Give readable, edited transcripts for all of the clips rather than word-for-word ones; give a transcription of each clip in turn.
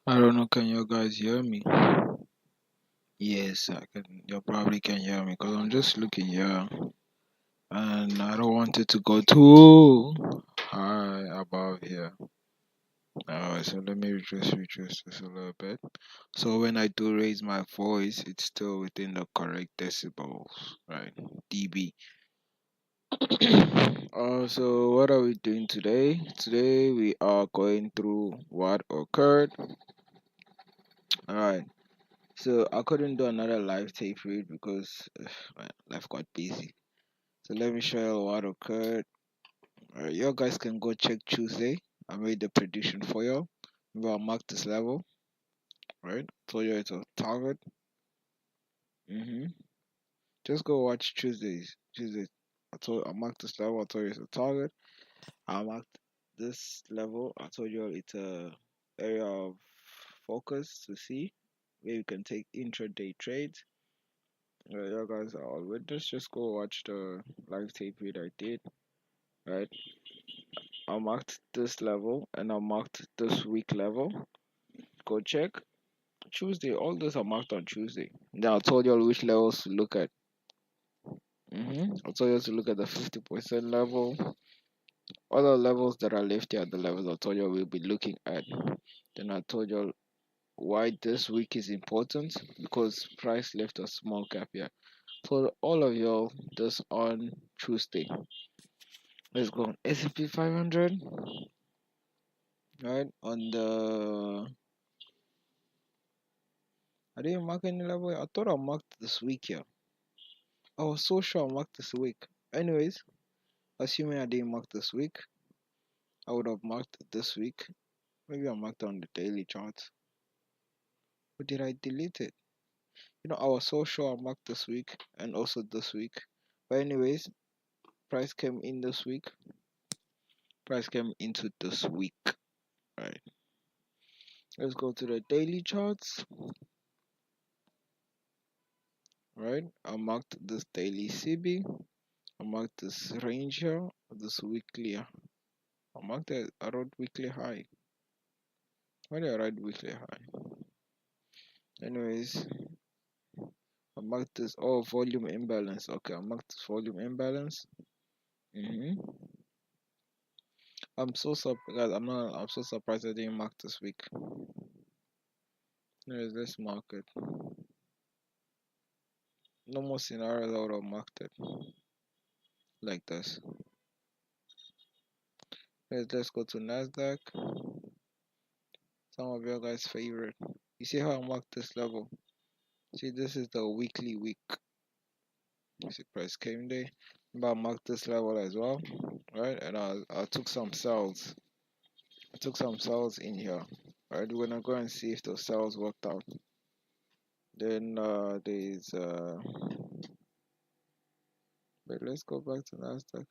I don't know, can you guys hear me? Yes, I can. You probably can hear me because I'm just looking here and I don't want it to go too high above here. Alright, so let me reduce this a little bit. So when I do raise my voice, it's still within the correct decibels, right? dB. So what are we doing today? Today we are going through what occurred. Alright. So I couldn't do another live tape read because life got busy. So let me show you what occurred. You guys can go check Tuesday. I made the prediction for you. Remember, I marked this level, right? Told you it's a target. Just go watch Tuesdays. Tuesday. I marked this level. I told you it's a target. I marked this level. I told you it's a area of focus to see where you can take intraday trades. You guys are all witness. Just go watch the live tape read I did. Right, I marked this level and I marked this week level. Go check Tuesday. All those are marked on Tuesday. Now I told you all which levels to look at. I told you to look at the 50% level. Other levels that are left here are the levels I told you we'll be looking at. Then I told you why this week is important because price left a small gap here. For all of y'all, this on Tuesday. Let's go on S&P 500. Right on the I didn't mark any level. I thought I marked this week here. I was so sure I marked this week. Anyways, assuming I didn't mark this week, I would have marked this week. Maybe I marked on the daily chart. Or did I delete it? I was so sure I marked this week and also this week. But anyways, price came in this week. Price came into this week. Right. Let's go to the daily charts. Right. I marked this daily CB. I marked this range here. This weekly. I marked it around weekly high. Why did I write weekly high? Anyways, I marked this volume imbalance. Okay, I marked this volume imbalance. I'm so surprised. I'm so surprised I didn't mark this week. Anyways, let's mark it. No more scenarios I would have marked it like this. Let's go to Nasdaq. Some of your guys' favorite. You see how I marked this level? See, this is the weekly week. You see, price came day. But I marked this level as well, right? And I took some sales. I took some sales in here. Right, we're gonna go and see if those sales worked out. Then there's wait, let's go back to Nasdaq.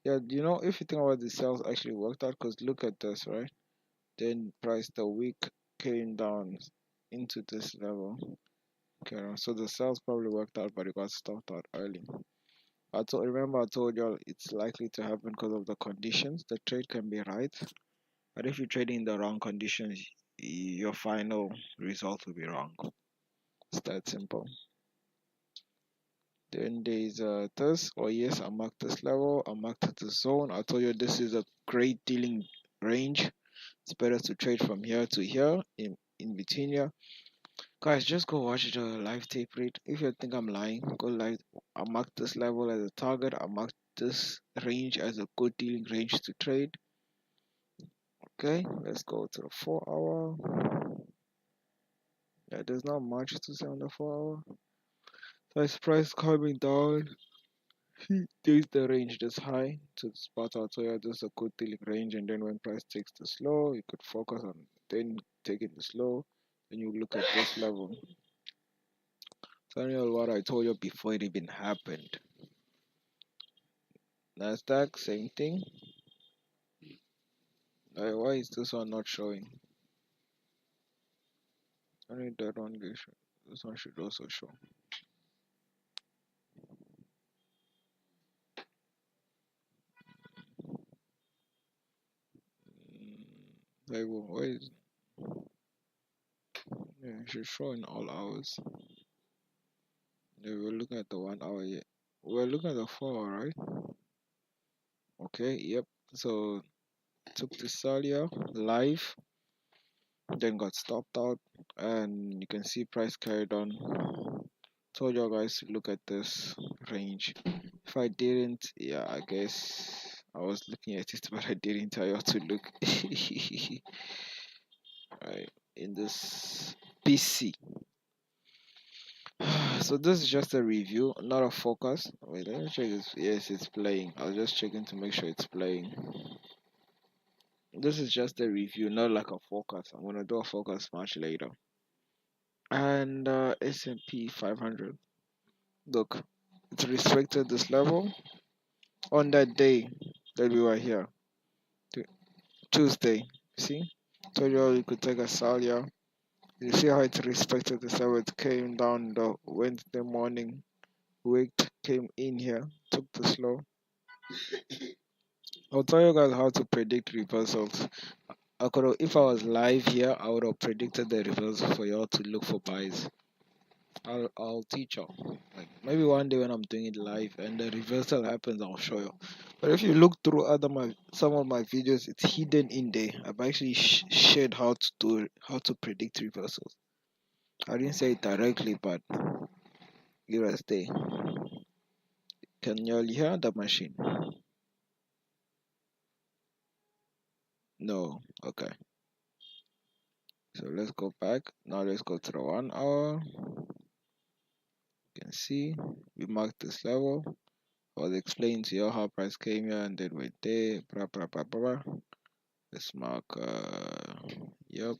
Yeah, if you think about the sales actually worked out, because look at this, right? Then price the week came down into this level. Okay, so the sales probably worked out, but it got stopped out early. Remember I told y'all it's likely to happen because of the conditions. The trade can be right, but if you trade in the wrong conditions, your final result will be wrong. It's that simple. Then there's this. Oh yes, I marked this level. I marked the zone. I told you this is a great dealing range. It's better to trade from here to here in between here. Guys, just go watch the live tape read. If you think I'm lying, go live. I marked this level as a target. I marked this range as a good dealing range to trade. Okay, let's go to the 4 hour. Yeah, there's not much to say on the 4 hour. So it's price coming down. There's the range that's high to the spot out here. There's a good dealing range, and then when price takes the slow, you could focus on then taking the slow. Then you look at this level. Tell you what I told you before it even happened. Nasdaq, same thing. Why is this one not showing? I need that one. This one should also show. Why is Yeah, it should show in all hours. Yeah, we're looking at the 1 hour yet. We're looking at the 4 hour, right? Okay, yep. So took this earlier live, then got stopped out, and you can see price carried on. Told you guys to look at this range. If I didn't, yeah, I guess I was looking at it, but I didn't tell you how to look. Right, in this PC. So this is just a review, not a focus. Wait, let me check this. Yes, it's playing. I was just checking to make sure it's playing. This is just a review, not like a focus. I'm gonna do a focus much later. And S&P 500. Look, it's respected this level on that day that we were here, Tu- Tuesday. See, told you all you could take a Salia. You see how it respected this level. It came down the Wednesday morning, wicked, came in here, took the slow. I'll tell you guys how to predict reversals. I could have, if I was live here, I would have predicted the reversal for y'all to look for buys. I'll teach y'all. Like maybe one day when I'm doing it live and the reversal happens, I'll show you. But if you look through some of my videos, it's hidden in there. I've actually shared how to predict reversals. I didn't say it directly, but it was there. Can y'all hear the machine? No. Okay. So let's go back. Now let's go to the 1 hour. You can see we marked this level. I was explaining to you how price came here and then went there. Blah, blah, blah, blah, blah. Let's mark. Yep.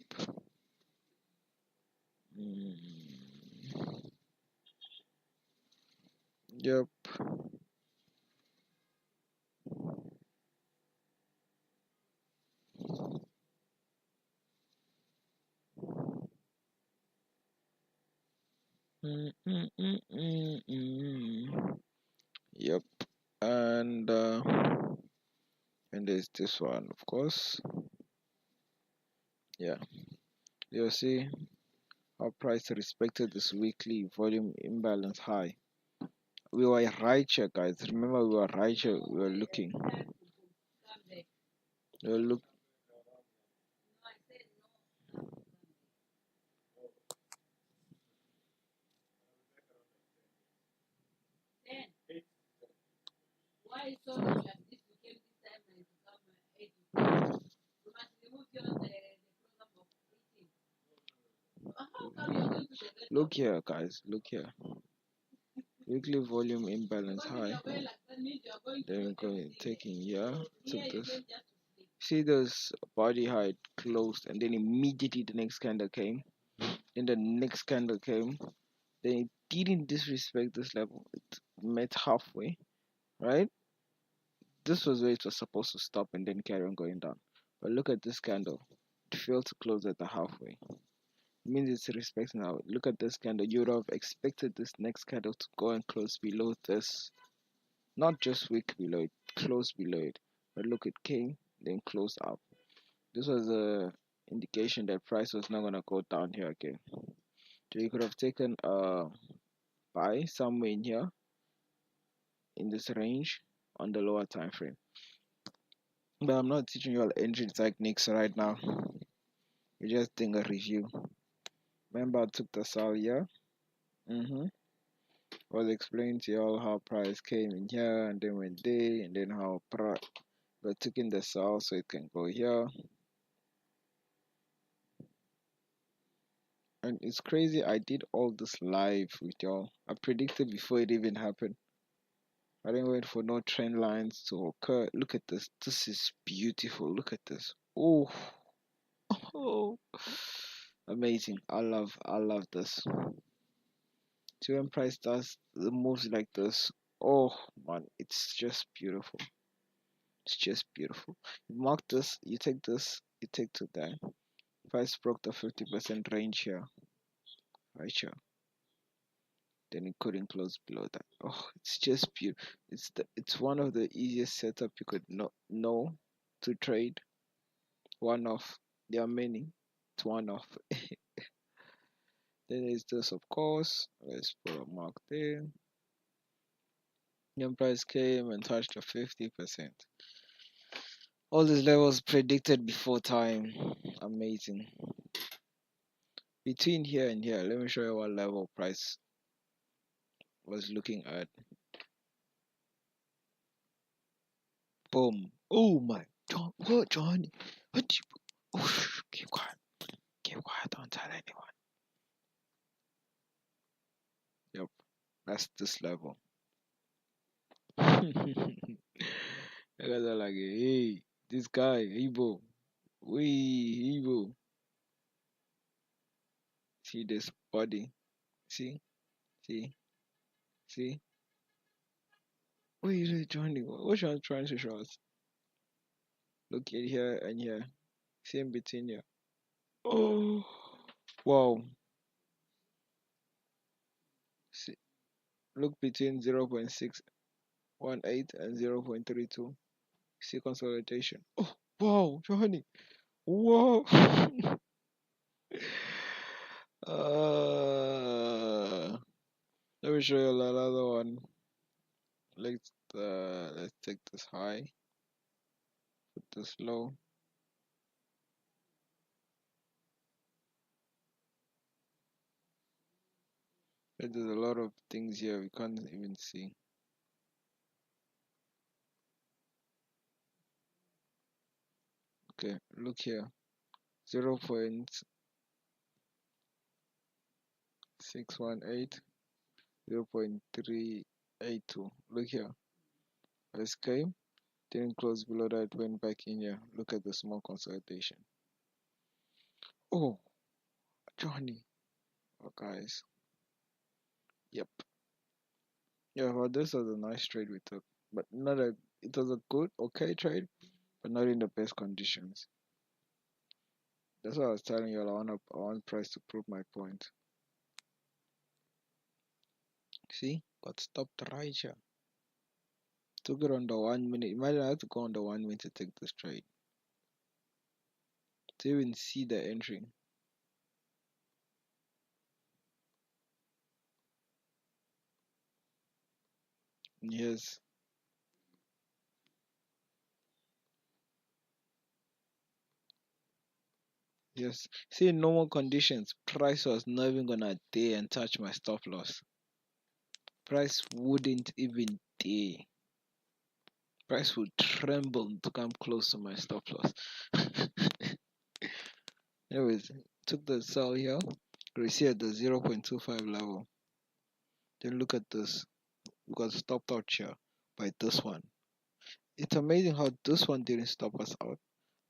Mm, yep. Mm, mm, mm, mm, mm. Yep. And there's this one, of course. Yeah. You'll see how price respected this weekly volume imbalance high. We were right here, guys. Remember, we were right here. We were looking. We were look. Look here, guys. Look here. Weekly volume imbalance high. Then we're going taking here. Took this. See this body height closed, and then immediately the next candle came. Then the next candle came. Then it didn't disrespect this level. It met halfway, right? This was where it was supposed to stop and then carry on going down. But look at this candle. It failed to close at the halfway. It means it's respecting now. Look at this candle. You would have expected this next candle to go and close below this. Not just wick below it, close below it. But look, it came, then closed up. This was a indication that price was not gonna go down here again. So you could have taken a buy somewhere in here in this range on the lower time frame. But I'm not teaching you all entry techniques right now. We're just doing a review. Remember I took the sell here. Mm-hmm. Was explaining to you all how price came in here and then went there and then how but took in the sell so it can go here. And it's crazy, I did all this live with y'all. I predicted before it even happened. I didn't wait for no trend lines to occur. Look at this. This is beautiful. Look at this. Oh, oh. Amazing. I love this. So when price does the moves like this, oh man, it's just beautiful. It's just beautiful. You mark this, you take this, you take to that. Price broke the 50% range here, right here. Then it couldn't close below that. Oh, it's just beautiful. It's one of the easiest setup you could know to trade. One of there are many. It's one of. Then there's this, of course. Let's put a mark there. Young price came and touched the 50%. All these levels predicted before time. Amazing. Between here and here, let me show you what level price was looking at. Boom. Oh my John, what Johnny? What you oh, keep quiet. Keep quiet, don't tell anyone. Yep, that's this level. You guys are like, hey, this guy, Igbo. We Igbo. See this body. See? See? See? What are you really Johnny? What you trying to show us? Look at here and here. Same between here. Oh wow. See, look between 0.618 and 0.32. See consolidation. Oh wow, Johnny. Whoa. Let me show you another one. Let's take this high, put this low. There's a lot of things here we can't even see. Okay, look here. 0.618, 0.382. Look here. Let's came, didn't close below that, went back in here. Look at the small consolidation. Oh, Johnny. Oh, guys. Yep. Yeah, well, this was a nice trade we took, but not a. It was a good, okay trade, but not in the best conditions. That's what I was telling you. I want price to prove my point. See, got stopped right here. Took it on the 1 minute. Imagine I had to go on the 1 minute to take this trade. To even see the entry. Yes. Yes. See, in normal conditions, price was not even gonna dare and touch my stop loss. Price wouldn't even dare. Price would tremble to come close to my stop loss. Anyways, took the sell here. We see at the 0.25 level. Then look at this. We got stopped out here by this one. It's amazing how this one didn't stop us out,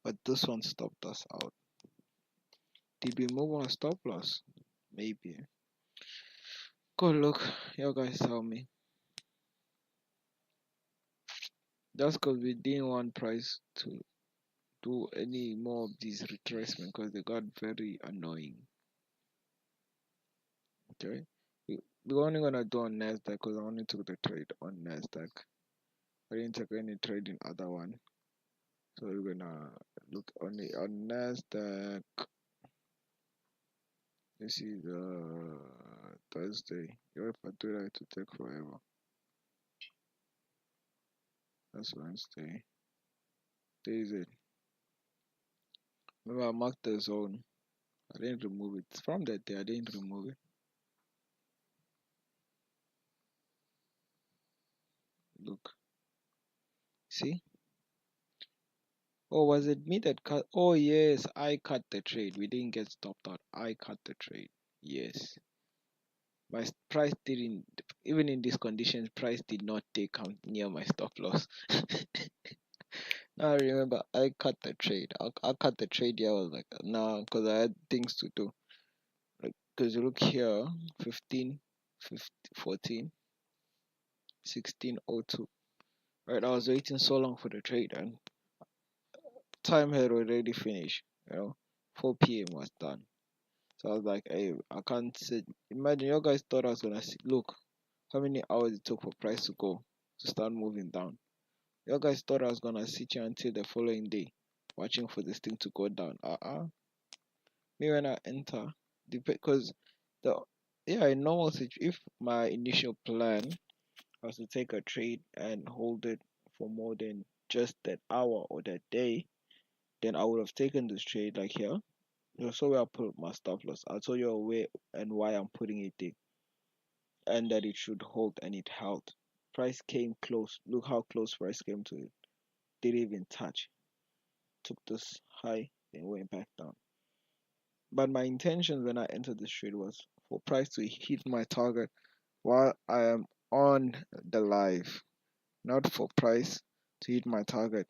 but this one stopped us out. Did we move on a stop loss? Maybe. Go look. You guys tell me. That's because we didn't want price to do any more of these retracement because they got very annoying. Okay. We're only gonna do on Nasdaq because I only took the trade on Nasdaq. I didn't take any trade in other one. So we're gonna look only on Nasdaq. This is Thursday. If I do that, to take forever. That's Wednesday. Day is it? Remember, I marked the zone. I didn't remove it. From that day, I didn't remove it. Look. See? Oh, was it me that cut? Oh, yes, I cut the trade. We didn't get stopped out. I cut the trade. Yes. My price didn't, even in these conditions, price did not take out near my stop loss. Now I remember I cut the trade. I cut the trade here. I was like, nah, because I had things to do. Like, because you look here, 15, 15, 14, 16:02. Right, I was waiting so long for the trade, and time had already finished. 4 p.m. was done. So I was like, hey, I can't sit. Imagine you guys thought I was gonna see. Look, how many hours it took for price to go to start moving down. You guys thought I was gonna sit here until the following day, watching for this thing to go down. Me when I enter, because The yeah, in normal situation, if my initial plan was to take a trade and hold it for more than just that hour or that day, then I would have taken this trade like here. So where I put my stop loss. I'll tell you where and why I'm putting it there, and that it should hold, and it held. Price came close. Look how close price came to it. Didn't even touch. Took this high, then went back down. But my intention when I entered this trade was for price to hit my target while I am on the live, not for price to hit my target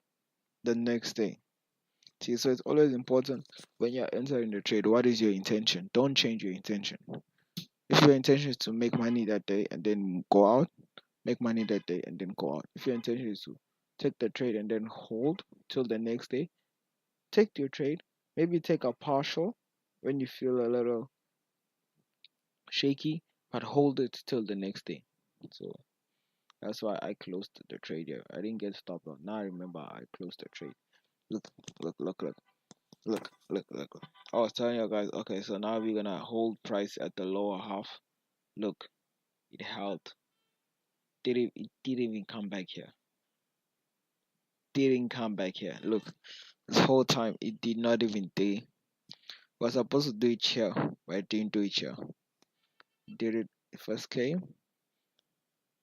the next day. See, so it's always important when you're entering the trade, what is your intention? Don't change your intention. If your intention is to make money that day and then go out, make money that day and then go out. If your intention is to take the trade and then hold till the next day, take your trade. Maybe take a partial when you feel a little shaky, but hold it till the next day. So that's why I closed the trade here. I didn't get stop loss. Now I remember I closed the trade. Look, look, look, look, look, look, look. I was telling you guys, okay, so now we're gonna hold price at the lower half. Look, it held. It didn't even come back here. Didn't come back here. Look, this whole time it did not even do. Was supposed to do it here, but it didn't do it here. Did it first came.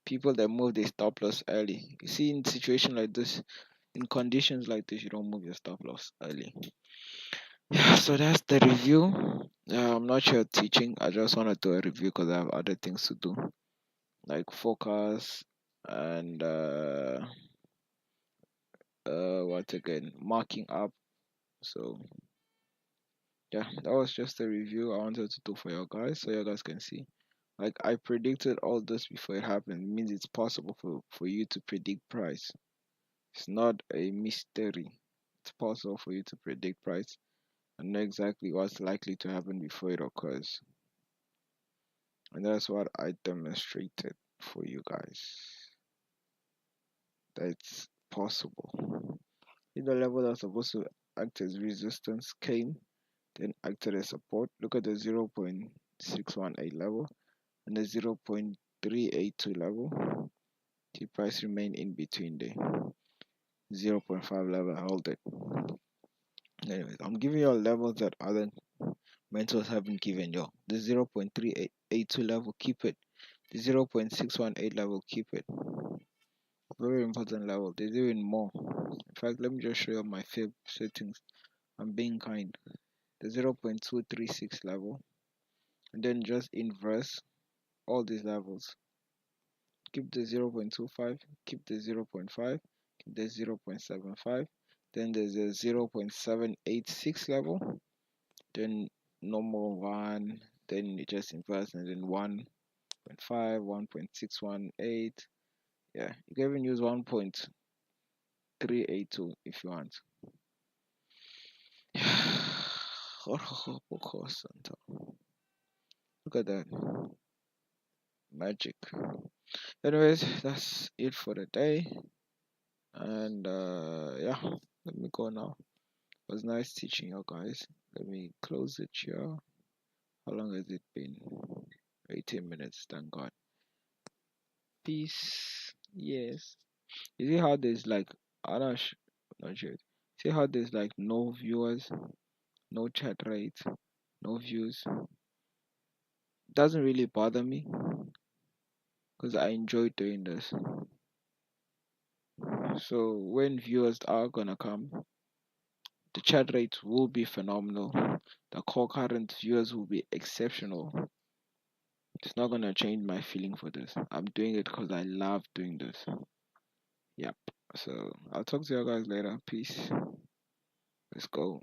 People that move their stop loss early. You see, in situation like this, in conditions like this, you don't move your stop loss early. Yeah, so that's the review. I'm not sure teaching. I just want to do a review because I have other things to do, like focus and what again, marking up. So yeah, that was just a review I wanted to do for you guys, so you guys can see. Like I predicted all this before it happened. It means it's possible for you to predict price. It's not a mystery. It's possible for you to predict price and know exactly what's likely to happen before it occurs. And that's what I demonstrated for you guys. That's possible. If the level that's supposed to act as resistance came, then acted as support. Look at the 0.618 level and the 0.382 level. The price remain in between the 0.5 level. Hold it. Anyways, I'm giving you all levels that other mentors haven't given you. The 0.382 level, keep it. The 0.618 level, keep it. Very important level. There's even more. In fact, let me just show you my fib settings. I'm being kind. The 0.236 level, and then just inverse all these levels. Keep the 0.25, keep the 0.5, keep the 0.75. Then there's a 0.786 level. Then normal one. Then you just inverse, and then 1.5, 1.618. Yeah, you can even use 1.382 if you want. Look at that magic. Anyways, that's it for the day. And yeah, let me go now. It was nice teaching you guys. Let me close it here. How long has it been? 18 minutes, thank God. Peace. Yes. You see how there's like, I'm not sure. See how there's like no viewers, no chat rate, no views. Doesn't really bother me because I enjoy doing this. So when viewers are gonna come, the chat rate will be phenomenal. The concurrent viewers will be exceptional. It's not gonna change my feeling for this. I'm doing it because I love doing this. Yep. So I'll talk to you guys later. Peace. Let's go.